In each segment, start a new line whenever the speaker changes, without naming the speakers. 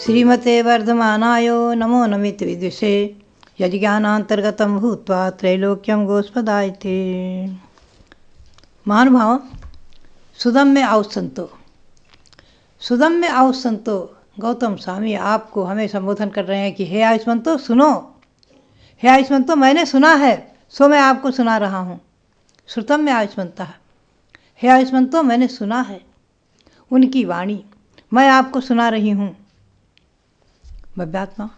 श्रीमते वर्धमानायो नमो नमित विदुषे यज्ञानांतर्गतम भूत्वा त्रैलोक्यम गोस्पदायते। महानुभाव, सुदम्य आओ संतो, सुदम्य आओ संतो। गौतम स्वामी आपको हमें संबोधन कर रहे हैं कि हे आयुष्मंतो सुनो, हे आयुष्मंतो मैंने सुना है सो मैं आपको सुना रहा हूँ। श्रुतम में आयुष्मंता, हे आयुष्मंतो मैंने सुना है उनकी वाणी, मैं आपको सुना रही हूँ। भव्यात्मा,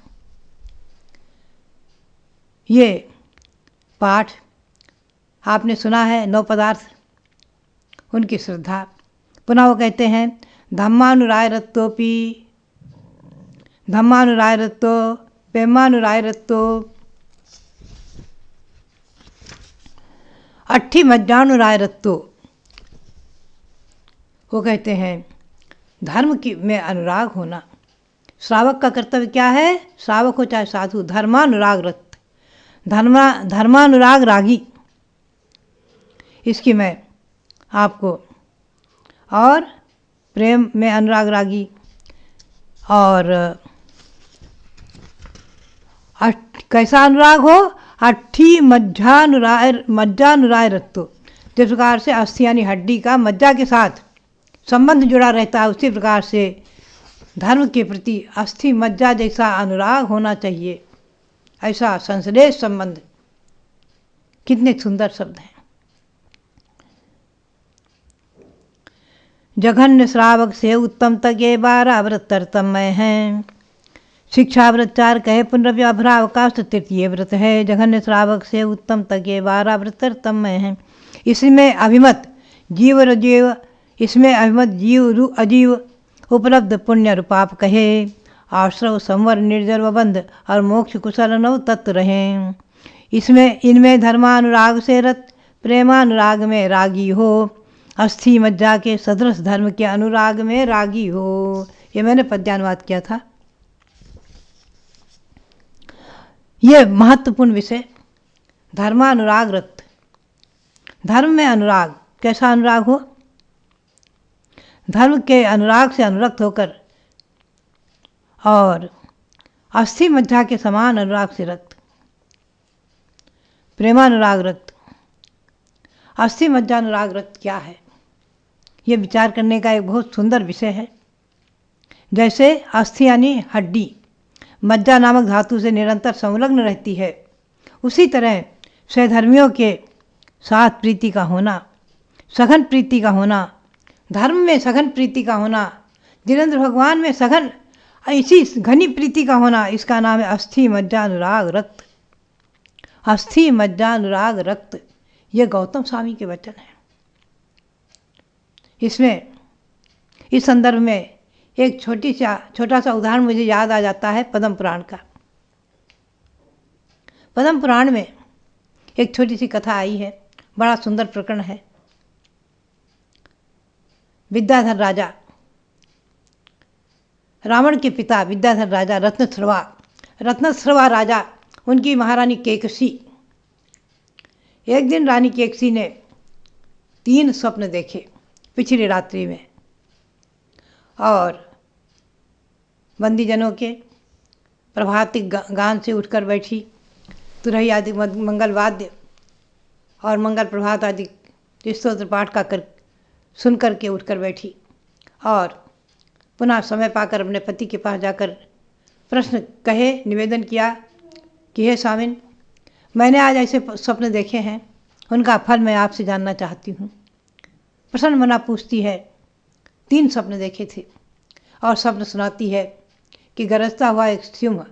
ये पाठ आपने सुना है 9 पदार्थ, उनकी श्रद्धा। पुनः वो कहते हैं धम्मानुराय रत्तोपि, धम्मानुराय रत्तो, प्रेमानुराय रत्तो, अट्ठी मज्जानुराय रत्तो। वो कहते हैं धर्म की में अनुराग होना। श्रावक का कर्तव्य क्या है? श्रावक हो चाहे साधु, धर्मानुराग रत, धर्मानुराग रागी, इसकी मैं आपको, और प्रेम में अनुराग रागी, और कैसा अनुराग हो? अट्ठी मज्जानुराय रत्तो। जिस प्रकार से अस्थि यानी हड्डी का मज्जा के साथ संबंध जुड़ा रहता है, उसी प्रकार से धर्म के प्रति अस्थि मज्जा जैसा अनुराग होना चाहिए। ऐसा संश्लेष संबंध। कितने सुंदर शब्द हैं। जघन्य श्रावक से उत्तम तक 12 व्रत तरतमय हैं। शिक्षा व्रत 4 कहे, पुनरव्य अभ्रावकाश तृतीय व्रत है। जघन्य श्रावक से उत्तम तक 12 व्रत तरतमय हैं। इसमें अभिमत जीव और जीव, इसमें अभिमत जीव अजीव उपलब्ध पुण्य रूपाप कहे। आश्रव संवर निर्जर व बंध और मोक्ष कुशल नव तत्व रहें। इनमें धर्मानुराग से रत, प्रेमानुराग में रागी हो, अस्थि मज्जा के सदृश धर्म के अनुराग में रागी हो। ये मैंने पद्यानुवाद किया था। ये महत्वपूर्ण विषय, धर्मानुराग रत। धर्म में अनुराग, कैसा अनुराग हो? धर्म के अनुराग से अनुरक्त होकर और अस्थि मज्जा के समान अनुराग से रक्त, प्रेमानुराग रक्त। अस्थि मज्जा अनुराग रक्त क्या है? ये विचार करने का एक बहुत सुंदर विषय है। जैसे अस्थि यानी हड्डी मज्जा नामक धातु से निरंतर संलग्न रहती है, उसी तरह स्वधर्मियों के साथ प्रीति का होना, सघन प्रीति का होना, धर्म में सघन प्रीति का होना, जिनेंद्र भगवान में सघन ऐसी घनी प्रीति का होना, इसका नाम है अस्थि मज्जा अनुराग रक्त। अस्थि मज्जा अनुराग रक्त, ये गौतम स्वामी के वचन हैं। इसमें इस संदर्भ में एक छोटा सा उदाहरण मुझे याद आ जाता है पद्म पुराण का। पद्म पुराण में एक छोटी सी कथा आई है, बड़ा सुंदर प्रकरण है। विद्याधर राजा, रावण के पिता विद्याधर राजा, रत्नश्रवा राजा, उनकी महारानी केकसी। एक दिन रानी केकसी ने 3 स्वप्न देखे पिछली रात्रि में, और बंदीजनों के प्रभाती गान से उठकर बैठी, तुरही आदि मंगल वाद्य और मंगल प्रभात आदि स्तोत्र पाठ का सुन करके उठकर बैठी, और पुनः समय पाकर अपने पति के पास जाकर प्रश्न कहे, निवेदन किया कि हे स्वामिन, मैंने आज ऐसे स्वप्न देखे हैं, उनका फल मैं आपसे जानना चाहती हूँ। प्रसन्न मना पूछती है, 3 स्वप्न देखे थे, और स्वप्न सुनाती है कि गरजता हुआ एक सिंह,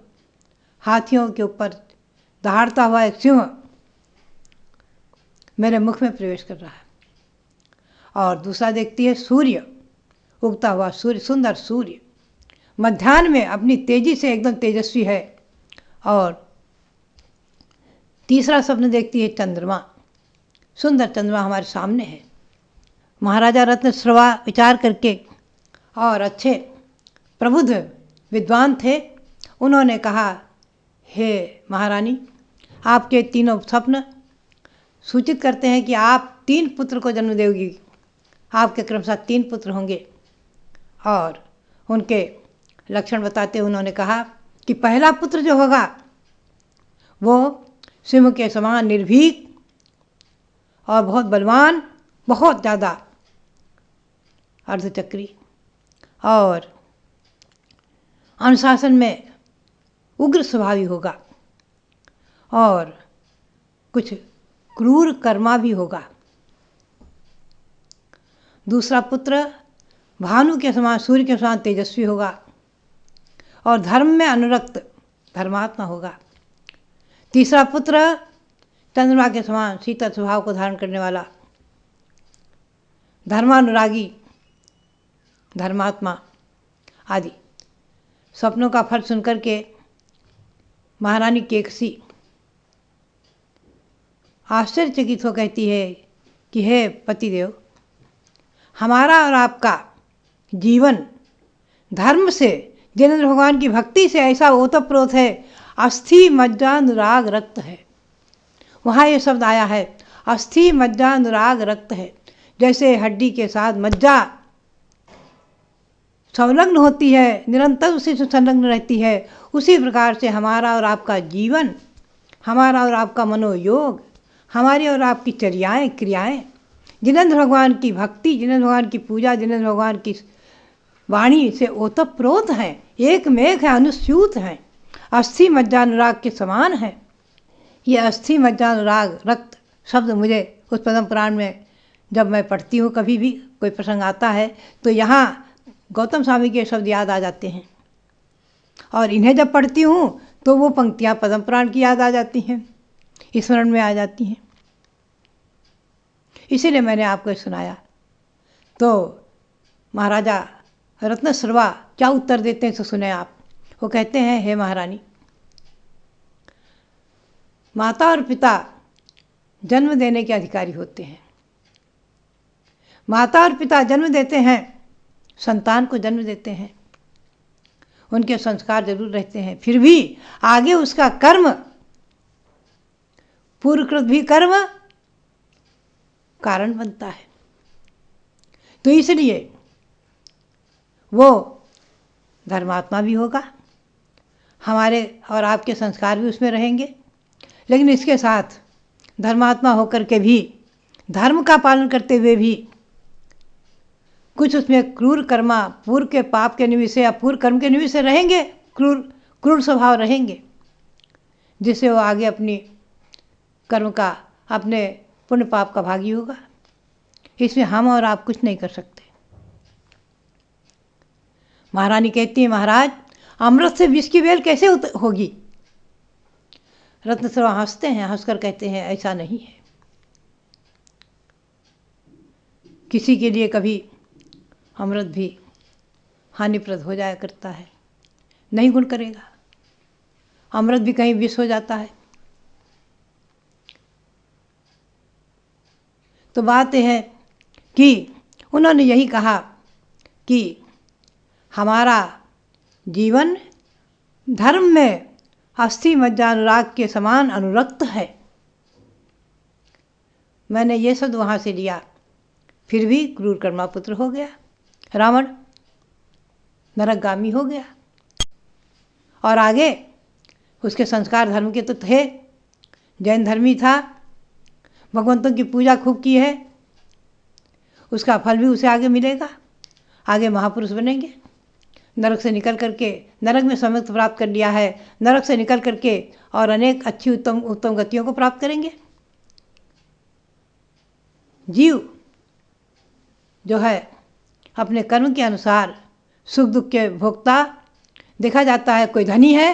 हाथियों के ऊपर दहाड़ता हुआ एक सिंह मेरे मुख में प्रवेश कर रहा है। और दूसरा देखती है सूर्य, उगता हुआ सूर्य, सुंदर सूर्य, मध्याह्न में अपनी तेजी से एकदम तेजस्वी है। और तीसरा स्वप्न देखती है चंद्रमा, सुंदर चंद्रमा हमारे सामने है। महाराजा रत्नश्रवा विचार करके, और अच्छे प्रबुद्ध विद्वान थे, उन्होंने कहा, हे महारानी, आपके 3 स्वप्न सूचित करते हैं कि आप 3 पुत्र को जन्म देगी। आपके क्रमशः 3 पुत्र होंगे, और उनके लक्षण बताते हुए उन्होंने कहा कि पहला पुत्र जो होगा वो सिंह के समान निर्भीक और बहुत बलवान, बहुत ज़्यादा अर्धचक्री और अनुशासन में उग्र स्वभावी होगा और कुछ क्रूर कर्मा भी होगा। दूसरा पुत्र भानु के समान, सूर्य के समान तेजस्वी होगा और धर्म में अनुरक्त धर्मात्मा होगा। तीसरा पुत्र चंद्रमा के समान शीतल स्वभाव को धारण करने वाला धर्मानुरागी, धर्मात्मा आदि। स्वप्नों का फल सुनकर के महारानी केकसी आश्चर्यचकित हो कहती है कि हे पतिदेव, हमारा और आपका जीवन धर्म से, जिनेंद्र भगवान की भक्ति से ऐसा ओतप्रोत है, अस्थि मज्जानुराग रक्त है। वहाँ ये शब्द आया है, अस्थि मज्जानुराग रक्त है। जैसे हड्डी के साथ मज्जा संलग्न होती है, निरंतर उसी से संलग्न रहती है, उसी प्रकार से हमारा और आपका जीवन, हमारा और आपका मनोयोग, हमारी और आपकी चर्याएँ, क्रियाएँ जिनेंद्र भगवान की भक्ति, जिनेंद्र भगवान की पूजा, जिनेंद्र भगवान की वाणी से ओतप्रोत हैं, एक में एक है, अनुस्यूत हैं, अस्थि मज्जानुराग के समान है। ये अस्थि मज्जानुराग रक्त शब्द मुझे उस पद्म पुराण में जब मैं पढ़ती हूँ, कभी भी कोई प्रसंग आता है तो यहाँ गौतम स्वामी के शब्द याद आ जाते हैं और इन्हें जब पढ़ती हूँ तो वो पंक्तियाँ पद्म पुराण की याद आ जाती हैं, स्मरण में आ जाती हैं। इसीलिए मैंने आपको सुनाया। तो महाराजा रत्नश्रवा क्या उत्तर देते हैं तो सुने आप। वो कहते हैं, हे महारानी, माता और पिता जन्म देने के अधिकारी होते हैं। माता और पिता जन्म देते हैं, संतान को जन्म देते हैं, उनके संस्कार जरूर रहते हैं, फिर भी आगे उसका कर्म, पूर्वकृत भी कर्म कारण बनता है। तो इसलिए वो धर्मात्मा भी होगा, हमारे और आपके संस्कार भी उसमें रहेंगे, लेकिन इसके साथ धर्मात्मा होकर के भी, धर्म का पालन करते हुए भी कुछ उसमें क्रूर कर्मा, पूर्व के पाप के निमित्त से या पूर्व कर्म के निमित्त से रहेंगे, क्रूर स्वभाव रहेंगे, जिससे वो आगे अपनी कर्म का, अपने पुण्य पाप का भागी होगा। इसमें हम और आप कुछ नहीं कर सकते। महारानी कहती है, महाराज, अमृत से विष की बेल कैसे होगी? रत्नश्रवा हंसते हैं, हंसकर कहते हैं, ऐसा नहीं है। किसी के लिए कभी अमृत भी हानिप्रद हो जाया करता है, नहीं गुण करेगा। अमृत भी कहीं विष हो जाता है। तो बात यह है कि उन्होंने यही कहा कि हमारा जीवन धर्म में अस्थि मज्जानुराग के समान अनुरक्त है। मैंने ये शब्द वहाँ से लिया, फिर भी क्रूर कर्मा पुत्र हो गया, रावण नरकगामी हो गया। और आगे उसके संस्कार धर्म के तो थे, जैन धर्मी था, भगवंतों की पूजा खूब की है, उसका फल भी उसे आगे मिलेगा, आगे महापुरुष बनेंगे। नरक से निकल करके, नरक में समत्व प्राप्त कर लिया है, नरक से निकल करके और अनेक अच्छी उत्तम गतियों को प्राप्त करेंगे। जीव जो है अपने कर्म के अनुसार सुख दुख के भोक्ता देखा जाता है। कोई धनी है